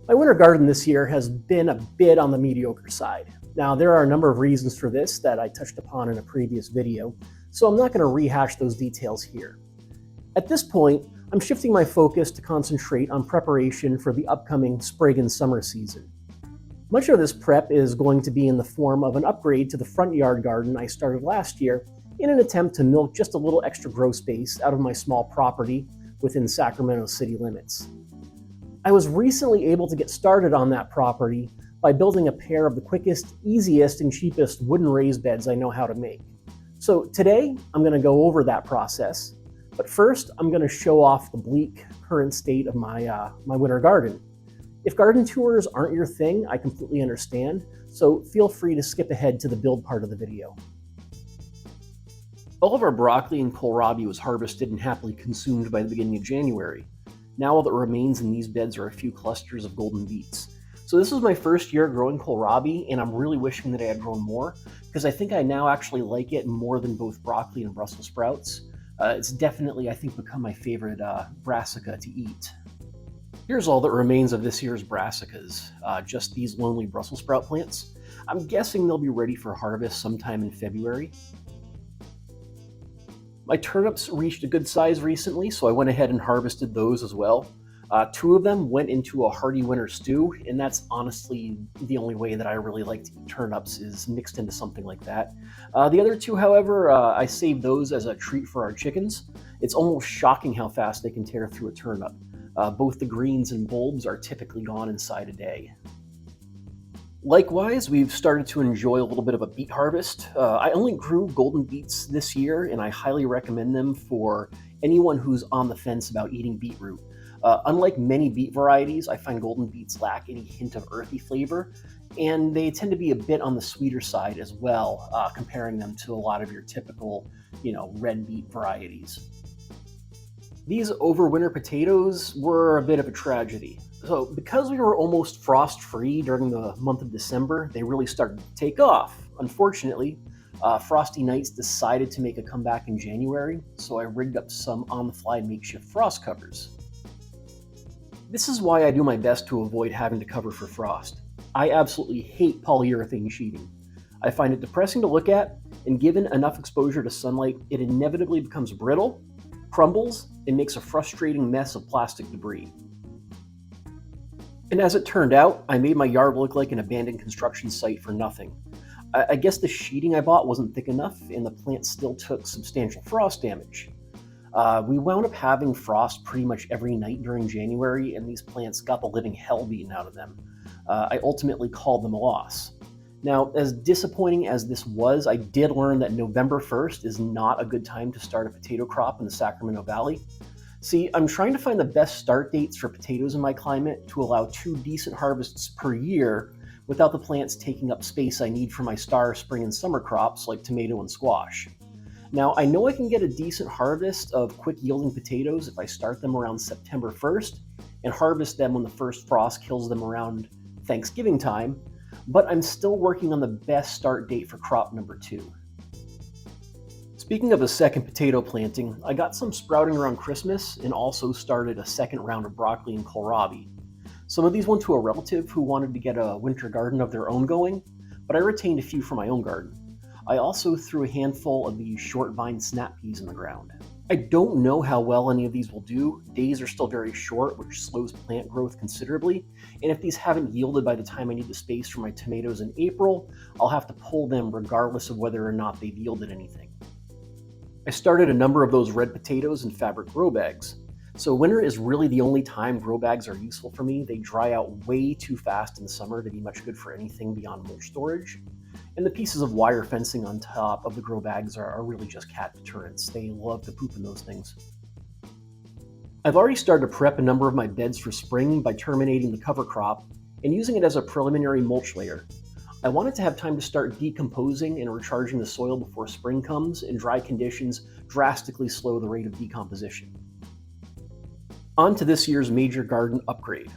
My winter garden this year has been a bit on the mediocre side. Now, there are a number of reasons for this that I touched upon in a previous video, so I'm not going to rehash those details here. At this point, I'm shifting my focus to concentrate on preparation for the upcoming spring and summer season. Much of this prep is going to be in the form of an upgrade to the front yard garden I started last year in an attempt to milk just a little extra grow space out of my small property within Sacramento city limits. I was recently able to get started on that property by building a pair of the quickest, easiest, and cheapest wooden raised beds I know how to make. So today, I'm going to go over that process, but first I'm going to show off the bleak current state of my winter garden. If garden tours aren't your thing, I completely understand, so feel free to skip ahead to the build part of the video. All of our broccoli and kohlrabi was harvested and happily consumed by the beginning of January. Now all that remains in these beds are a few clusters of golden beets. So this was my first year growing kohlrabi, and I'm really wishing that I had grown more, because I think I now actually like it more than both broccoli and Brussels sprouts. It's definitely, I think, become my favorite brassica to eat. Here's all that remains of this year's brassicas, just these lonely Brussels sprout plants. I'm guessing they'll be ready for harvest sometime in February. My turnips reached a good size recently, so I went ahead and harvested those as well. 2 of them went into a hearty winter stew, and that's honestly the only way that I really like to eat turnips, is mixed into something like that. The other 2, however, I saved those as a treat for our chickens. It's almost shocking how fast they can tear through a turnip. Both the greens and bulbs are typically gone inside a day. Likewise, we've started to enjoy a little bit of a beet harvest. I only grew golden beets this year, and I highly recommend them for anyone who's on the fence about eating beetroot. Unlike many beet varieties, I find golden beets lack any hint of earthy flavor, and they tend to be a bit on the sweeter side as well, comparing them to a lot of your typical, red beet varieties. These overwinter potatoes were a bit of a tragedy. So because we were almost frost-free during the month of December, they really started to take off. Unfortunately, frosty nights decided to make a comeback in January, so I rigged up some on-the-fly makeshift frost covers. This is why I do my best to avoid having to cover for frost. I absolutely hate polyurethane sheeting. I find it depressing to look at, and given enough exposure to sunlight, it inevitably becomes brittle, crumbles, and makes a frustrating mess of plastic debris. And as it turned out, I made my yard look like an abandoned construction site for nothing. I guess the sheeting I bought wasn't thick enough, and the plant still took substantial frost damage. We wound up having frost pretty much every night during January, and these plants got the living hell beaten out of them. I ultimately called them a loss. Now, as disappointing as this was, I did learn that November 1st is not a good time to start a potato crop in the Sacramento Valley. See, I'm trying to find the best start dates for potatoes in my climate to allow 2 decent harvests per year without the plants taking up space I need for my star spring and summer crops like tomato and squash. Now, I know I can get a decent harvest of quick yielding potatoes if I start them around September 1st and harvest them when the first frost kills them around Thanksgiving time, but I'm still working on the best start date for crop number 2. Speaking of a second potato planting, I got some sprouting around Christmas and also started a second round of broccoli and kohlrabi. Some of these went to a relative who wanted to get a winter garden of their own going, but I retained a few for my own garden. I also threw a handful of these short vine snap peas in the ground. I don't know how well any of these will do. Days are still very short, which slows plant growth considerably, and if these haven't yielded by the time I need the space for my tomatoes in April, I'll have to pull them regardless of whether or not they've yielded anything. I started a number of those red potatoes in fabric grow bags. So winter is really the only time grow bags are useful for me. They dry out way too fast in the summer to be much good for anything beyond mulch storage. And the pieces of wire fencing on top of the grow bags are really just cat deterrents. They love to poop in those things. I've already started to prep a number of my beds for spring by terminating the cover crop and using it as a preliminary mulch layer. I wanted to have time to start decomposing and recharging the soil before spring comes, and dry conditions drastically slow the rate of decomposition. On to this year's major garden upgrade.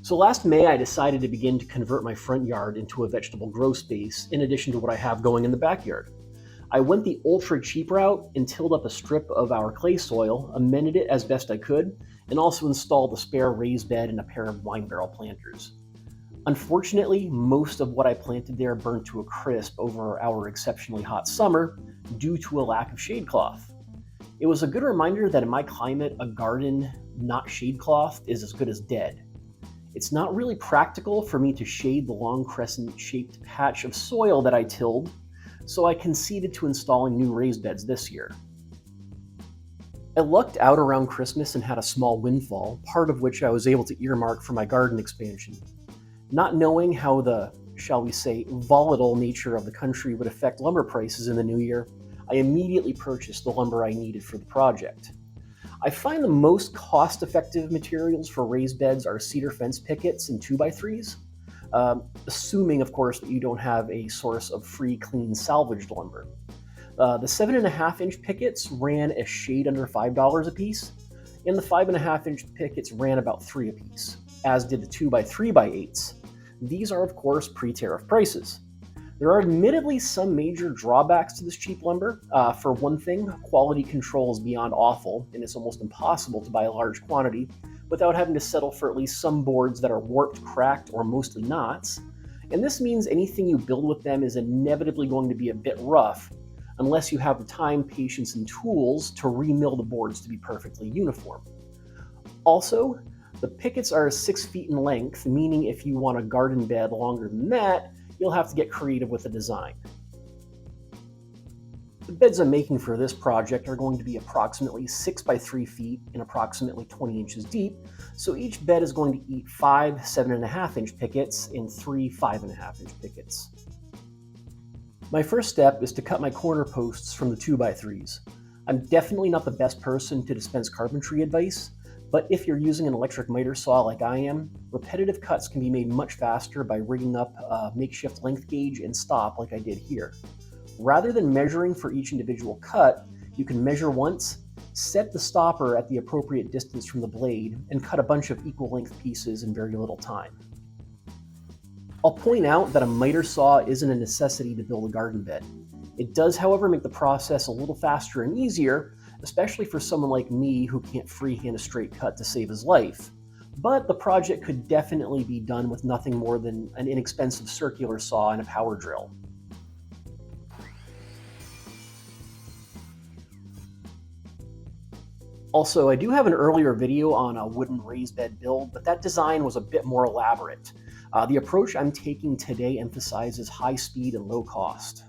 So last May, I decided to begin to convert my front yard into a vegetable grow space in addition to what I have going in the backyard. I went the ultra cheap route and tilled up a strip of our clay soil, amended it as best I could, and also installed a spare raised bed and a pair of wine barrel planters. Unfortunately, most of what I planted there burned to a crisp over our exceptionally hot summer due to a lack of shade cloth. It was a good reminder that in my climate, a garden not shade clothed is as good as dead. It's not really practical for me to shade the long crescent-shaped patch of soil that I tilled, so I conceded to installing new raised beds this year. I lucked out around Christmas and had a small windfall, part of which I was able to earmark for my garden expansion. Not knowing how the, shall we say, volatile nature of the country would affect lumber prices in the new year, I immediately purchased the lumber I needed for the project. I find the most cost-effective materials for raised beds are cedar fence pickets and 2x3s, assuming, of course, that you don't have a source of free, clean, salvaged lumber. The 7.5-inch pickets ran a shade under $5 a piece, and the 5.5-inch pickets ran about $3 a piece, as did the 2x3x8s. These are, of course, pre-tariff prices. There are admittedly some major drawbacks to this cheap lumber. For one thing, quality control is beyond awful, and it's almost impossible to buy a large quantity without having to settle for at least some boards that are warped, cracked, or mostly knots. And this means anything you build with them is inevitably going to be a bit rough, unless you have the time, patience, and tools to remill the boards to be perfectly uniform. Also, the pickets are 6 feet in length, meaning if you want a garden bed longer than that, you'll have to get creative with the design. The beds I'm making for this project are going to be approximately 6 by 3 feet and approximately 20 inches deep, so each bed is going to eat 5 7.5-inch pickets and 3 5.5-inch pickets. My first step is to cut my corner posts from the 2x3s. I'm definitely not the best person to dispense carpentry advice, but if you're using an electric miter saw like I am, repetitive cuts can be made much faster by rigging up a makeshift length gauge and stop like I did here. Rather than measuring for each individual cut, you can measure once, set the stopper at the appropriate distance from the blade, and cut a bunch of equal length pieces in very little time. I'll point out that a miter saw isn't a necessity to build a garden bed. It does, however, make the process a little faster and easier, especially for someone like me who can't freehand a straight cut to save his life. But the project could definitely be done with nothing more than an inexpensive circular saw and a power drill. Also, I do have an earlier video on a wooden raised bed build, but that design was a bit more elaborate. The approach I'm taking today emphasizes high speed and low cost.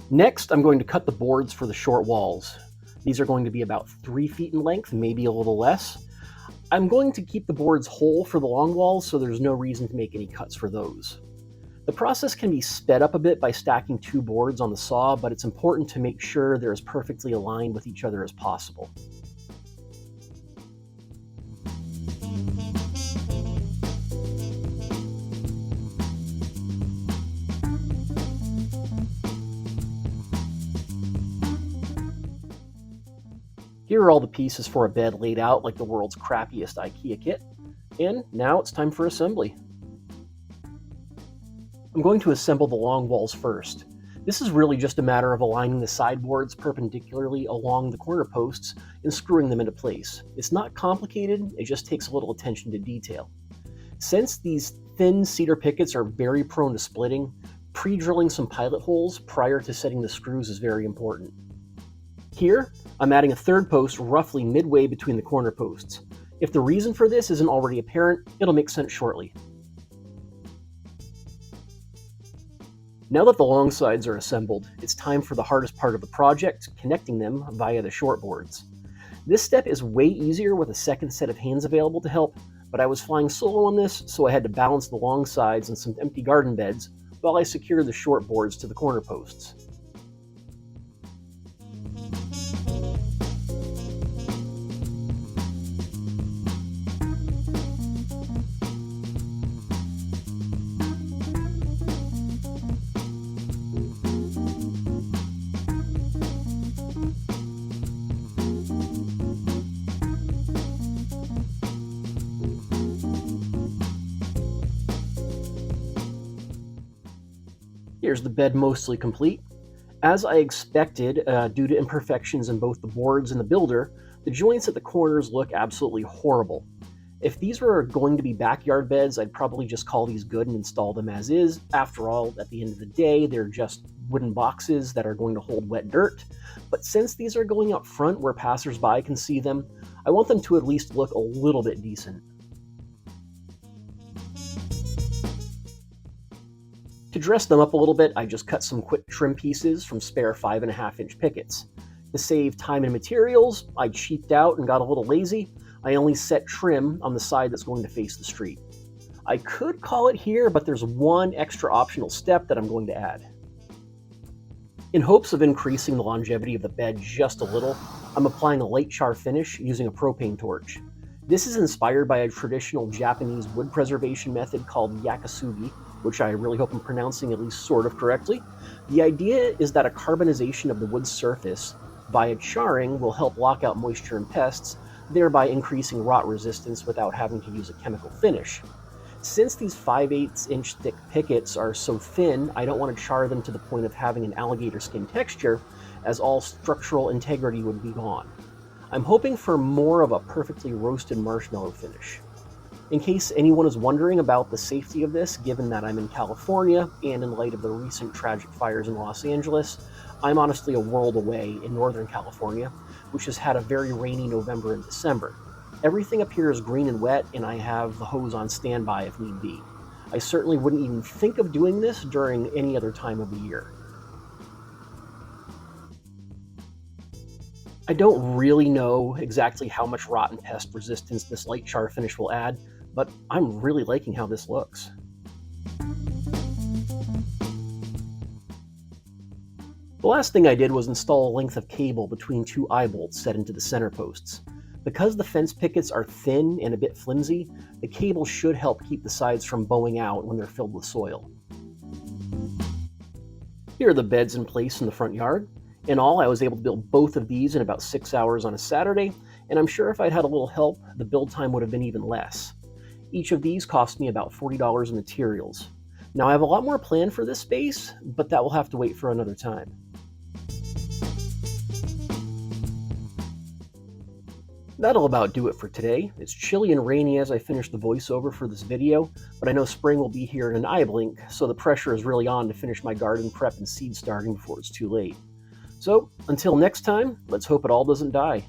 Next, I'm going to cut the boards for the short walls. These are going to be about 3 feet in length, maybe a little less. I'm going to keep the boards whole for the long walls, so there's no reason to make any cuts for those. The process can be sped up a bit by stacking 2 boards on the saw, but it's important to make sure they're as perfectly aligned with each other as possible. Here are all the pieces for a bed laid out like the world's crappiest IKEA kit, and now it's time for assembly. I'm going to assemble the long walls first. This is really just a matter of aligning the sideboards perpendicularly along the corner posts and screwing them into place. It's not complicated, it just takes a little attention to detail. Since these thin cedar pickets are very prone to splitting, pre-drilling some pilot holes prior to setting the screws is very important. Here, I'm adding a third post roughly midway between the corner posts. If the reason for this isn't already apparent, it'll make sense shortly. Now that the long sides are assembled, it's time for the hardest part of the project, connecting them via the short boards. This step is way easier with a second set of hands available to help, but I was flying solo on this, so I had to balance the long sides and some empty garden beds while I secured the short boards to the corner posts. Here's the bed mostly complete. As I expected, due to imperfections in both the boards and the builder, the joints at the corners look absolutely horrible. If these were going to be backyard beds, I'd probably just call these good and install them as is. After all, at the end of the day, they're just wooden boxes that are going to hold wet dirt. But since these are going out front where passersby can see them, I want them to at least look a little bit decent. To dress them up a little bit, I just cut some quick trim pieces from spare 5.5-inch pickets. To save time and materials, I cheaped out and got a little lazy. I only set trim on the side that's going to face the street. I could call it here, but there's one extra optional step that I'm going to add. In hopes of increasing the longevity of the bed just a little, I'm applying a light char finish using a propane torch. This is inspired by a traditional Japanese wood preservation method called yakasugi, which I really hope I'm pronouncing at least sort of correctly. The idea is that a carbonization of the wood's surface via charring will help lock out moisture and pests, thereby increasing rot resistance without having to use a chemical finish. Since these 5/8-inch thick pickets are so thin, I don't want to char them to the point of having an alligator skin texture, as all structural integrity would be gone. I'm hoping for more of a perfectly roasted marshmallow finish. In case anyone is wondering about the safety of this, given that I'm in California, and in light of the recent tragic fires in Los Angeles, I'm honestly a world away in Northern California, which has had a very rainy November and December. Everything appears green and wet, and I have the hose on standby if need be. I certainly wouldn't even think of doing this during any other time of the year. I don't really know exactly how much rot and pest resistance this light char finish will add, but I'm really liking how this looks. The last thing I did was install a length of cable between two eye bolts set into the center posts. Because the fence pickets are thin and a bit flimsy, the cable should help keep the sides from bowing out when they're filled with soil. Here are the beds in place in the front yard. In all, I was able to build both of these in about 6 hours on a Saturday, and I'm sure if I'd had a little help, the build time would have been even less. Each of these cost me about $40 in materials. Now I have a lot more planned for this space, but that will have to wait for another time. That'll about do it for today. It's chilly and rainy as I finish the voiceover for this video, but I know spring will be here in an eye blink, so the pressure is really on to finish my garden prep and seed starting before it's too late. So, until next time, let's hope it all doesn't die.